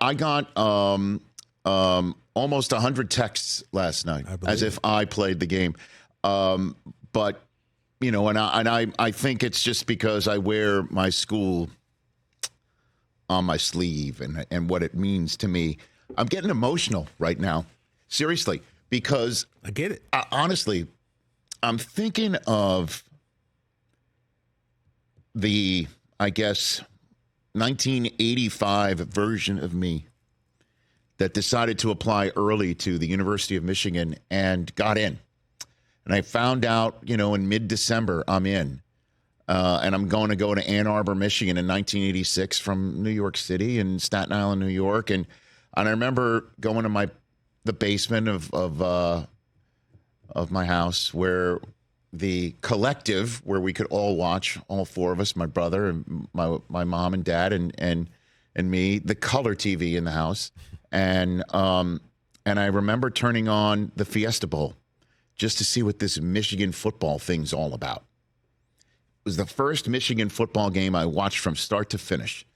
I got almost 100 texts last night as if I played the game. But, you know, and I think it's just because I wear my school on my sleeve and what it means to me. I'm getting emotional right now. Seriously, because I get it. Honestly, I'm thinking of the, I guess, 1985 version of me that decided to apply early to the University of Michigan and got in. And I found out, you know, in mid-December, I'm in. And I'm going to go to Ann Arbor, Michigan in 1986 from New York City and Staten Island, New York. And I remember going to the basement of my house where the collective, where we could all watch, all four of us, my brother and my mom and dad and me, the color TV in the house. And I remember turning on the Fiesta Bowl just to see what this Michigan football thing's all about. It was the first Michigan football game I watched from start to finish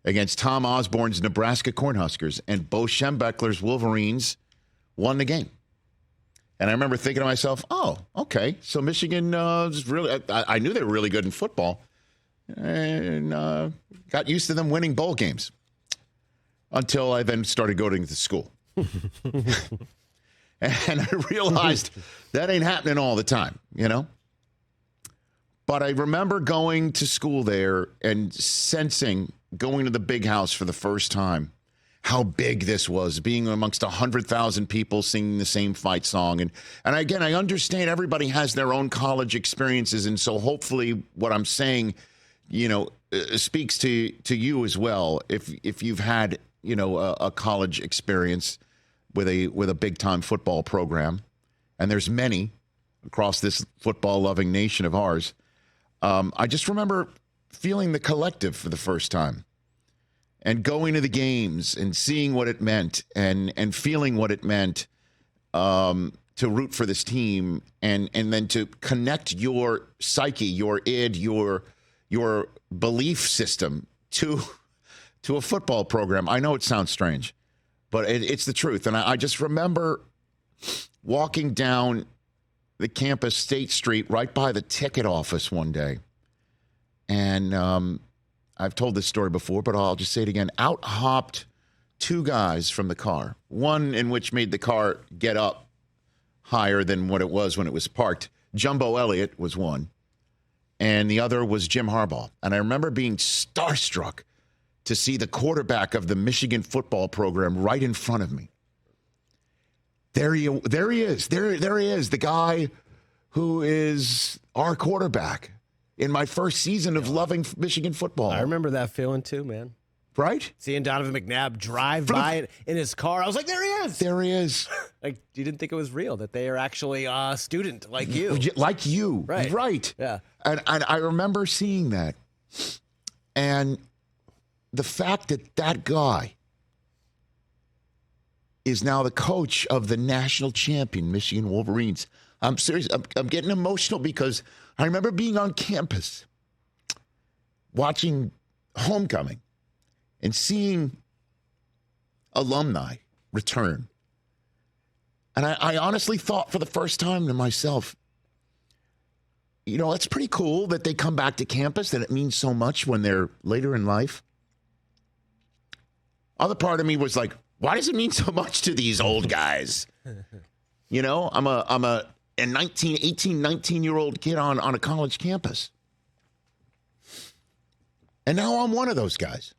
against Tom Osborne's Nebraska Cornhuskers, and Bo Schembechler's Wolverines won the game. And I remember thinking to myself, oh, okay, so Michigan is really, I knew they were really good in football, and got used to them winning bowl games until I then started going to school. And I realized that ain't happening all the time, you know? But I remember going to school there and sensing, going to the big house for the first time, how big this was, being amongst 100,000 people singing the same fight song. And again, I understand everybody has their own college experiences. And so hopefully what I'm saying, you know, speaks to you as well. If you've had, you know, a college experience with a big time football program, and there's many across this football loving nation of ours. I just remember feeling the collective for the first time and going to the games and seeing what it meant and feeling what it meant to root for this team and then to connect your psyche, your id, your belief system to a football program. I know it sounds strange, but it's the truth. And I just remember walking down the campus, State Street, right by the ticket office one day. And I've told this story before, but I'll just say it again. Out hopped two guys from the car, one in which made the car get up higher than what it was when it was parked. Jumbo Elliott was one, and the other was Jim Harbaugh. And I remember being starstruck to see the quarterback of the Michigan football program right in front of me. There he is. There he is, the guy who is our quarterback in my first season of loving Michigan football. I remember that feeling too, man. Right? Seeing Donovan McNabb drive by it in his car, I was like, there he is. There he is. Like, you didn't think it was real, that they are actually a student like you. Like you. Right. Yeah. And I remember seeing that. And the fact that guy is now the coach of the national champion Michigan Wolverines. I'm serious. I'm getting emotional because I remember being on campus watching homecoming and seeing alumni return. And I honestly thought for the first time to myself, you know, it's pretty cool that they come back to campus, that it means so much when they're later in life. Other part of me was like, why does it mean so much to these old guys? You know, I'm a 18, 19-year-old kid on a college campus. And now I'm one of those guys.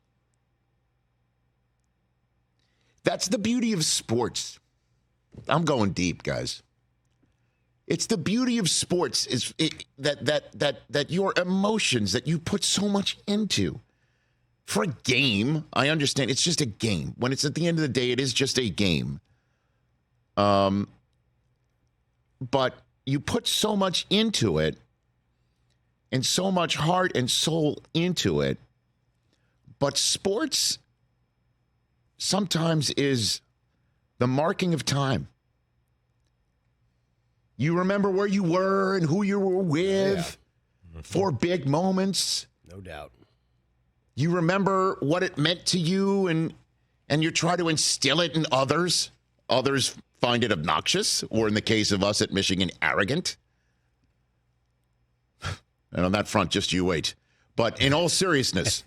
That's the beauty of sports. I'm going deep, guys. It's the beauty of sports is that your emotions that you put so much into. For a game, I understand it's just a game. When it's at the end of the day, it is just a game. But you put so much into it and so much heart and soul into it. But sports sometimes is the marking of time. You remember where you were and who you were with for big moments. No doubt. You remember what it meant to you and and you try to instill it in others. Others find it obnoxious, or in the case of us at Michigan, arrogant. And on that front, just you wait. But in all seriousness,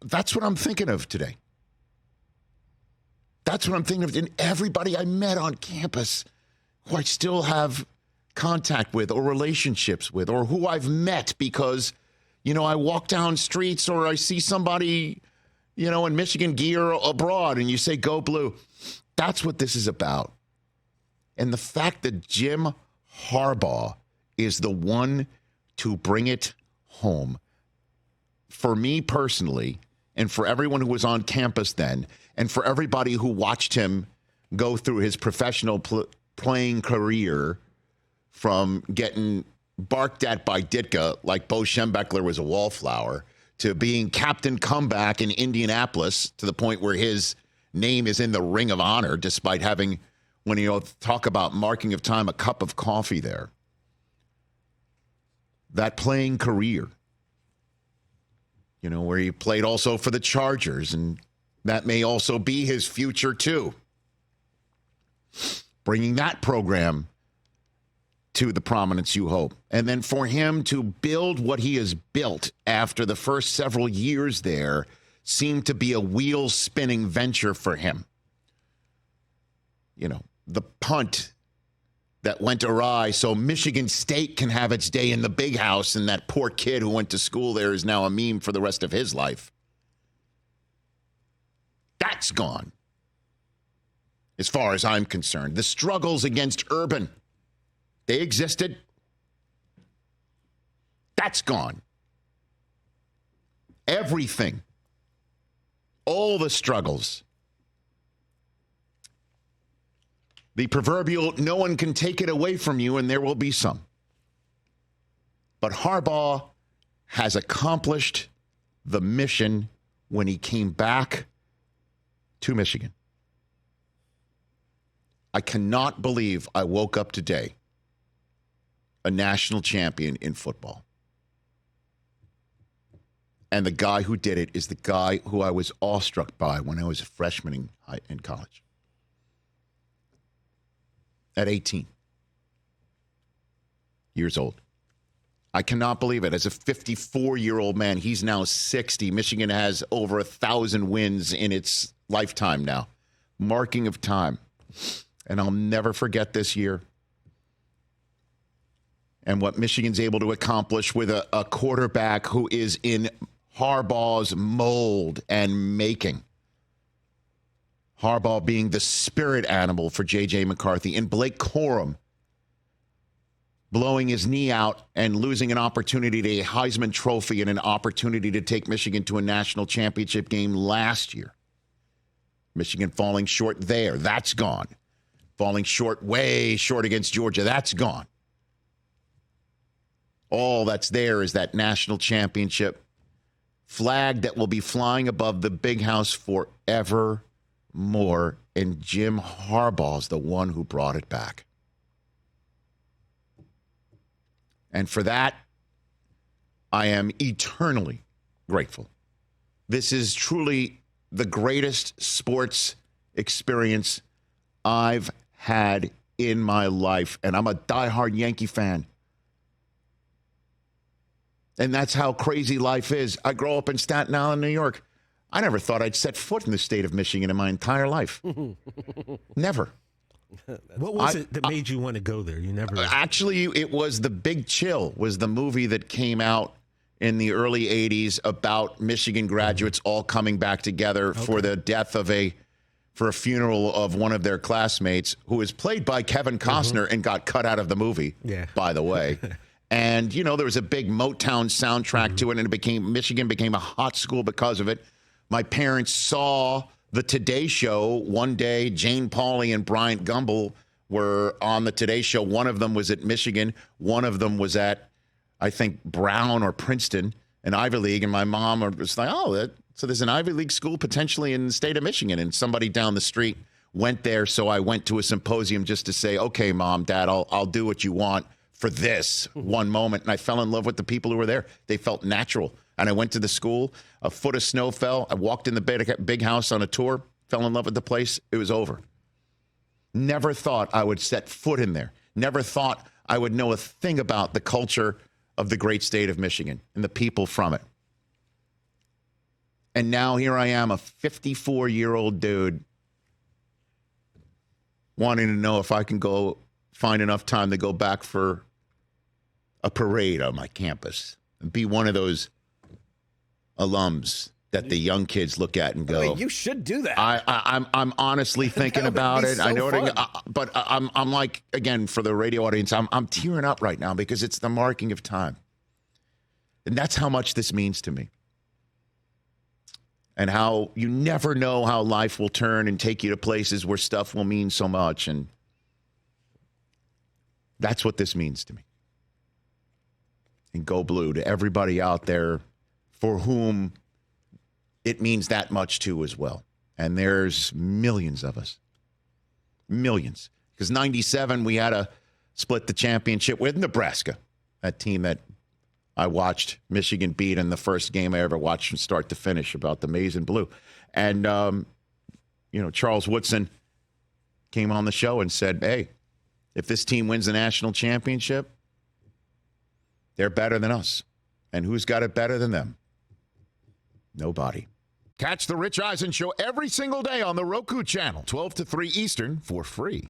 that's what I'm thinking of today. That's what I'm thinking of. And everybody I met on campus who I still have contact with or relationships with, or who I've met because, I walk down streets or I see somebody, in Michigan gear abroad and you say, go blue. That's what this is about. And the fact that Jim Harbaugh is the one to bring it home, for me personally, and for everyone who was on campus then, and for everybody who watched him go through his professional playing career, from getting barked at by Ditka like Bo Schembechler was a wallflower, to being Captain Comeback in Indianapolis to the point where his name is in the Ring of Honor, despite having, when you talk about marking of time, a cup of coffee there. That playing career, where he played also for the Chargers, and that may also be his future too. Bringing that program to the prominence you hope. And then for him to build what he has built after the first several years there seemed to be a wheel-spinning venture for him. The punt that went awry so Michigan State can have its day in the big house, and that poor kid who went to school there is now a meme for the rest of his life. That's gone, as far as I'm concerned. The struggles against Urban, they existed. That's gone. Everything. All the struggles. The proverbial, no one can take it away from you, and there will be some. But Harbaugh has accomplished the mission when he came back to Michigan. I cannot believe I woke up today a national champion in football. And the guy who did it is the guy who I was awestruck by when I was a freshman in college. At 18 years old. I cannot believe it. As a 54-year-old man, he's now 60. Michigan has over 1,000 wins in its lifetime now. Marking of time. And I'll never forget this year. And what Michigan's able to accomplish with a quarterback who is in Harbaugh's mold and making. Harbaugh being the spirit animal for J.J. McCarthy, and Blake Corum blowing his knee out and losing an opportunity to a Heisman Trophy and an opportunity to take Michigan to a national championship game last year. Michigan falling short there. That's gone. Falling short, way short against Georgia. That's gone. All that's there is that national championship flag that will be flying above the big house forever more, and Jim Harbaugh's the one who brought it back. And for that, I am eternally grateful. This is truly the greatest sports experience I've had in my life, and I'm a diehard Yankee fan. And that's how crazy life is. I grew up in Staten Island, New York. I never thought I'd set foot in the state of Michigan in my entire life. Never. What was it that made you want to go there? You never. Actually, it was The Big Chill, was the movie that came out in the early 80s about Michigan graduates all coming back together for the death of for a funeral of one of their classmates, who was played by Kevin Costner and got cut out of the movie, by the way. And, there was a big Motown soundtrack to it, and Michigan became a hot school because of it. My parents saw the Today Show one day. Jane Pauley and Bryant Gumbel were on the Today Show. One of them was at Michigan. One of them was at, I think, Brown or Princeton, an Ivy League. And my mom was like, so there's an Ivy League school potentially in the state of Michigan. And somebody down the street went there. So I went to a symposium just to say, okay, Mom, Dad, I'll do what you want for this one moment. And I fell in love with the people who were there. They felt natural. And I went to the school. A foot of snow fell. I walked in the big house on a tour, fell in love with the place. It was over. Never thought I would set foot in there. Never thought I would know a thing about the culture of the great state of Michigan and the people from it. And now here I am, a 54-year-old dude, wanting to know if I can go find enough time to go back for a parade on my campus and be one of those alums that the young kids look at and go, I mean, you should do that. I'm honestly thinking about it. So I know fun. but I'm like, again, for the radio audience, I'm tearing up right now because it's the marking of time. And that's how much this means to me. And how you never know how life will turn and take you to places where stuff will mean so much. And that's what this means to me. And go blue to everybody out there for whom it means that much too as well. And there's millions of us. Millions. Because 97, we had to split the championship with Nebraska, that team that I watched Michigan beat in the first game I ever watched from start to finish about the maize and blue. And, Charles Woodson came on the show and said, hey, if this team wins the national championship, they're better than us. And who's got it better than them? Nobody. Catch the Rich Eisen Show every single day on the Roku channel, 12 to 3 Eastern, for free.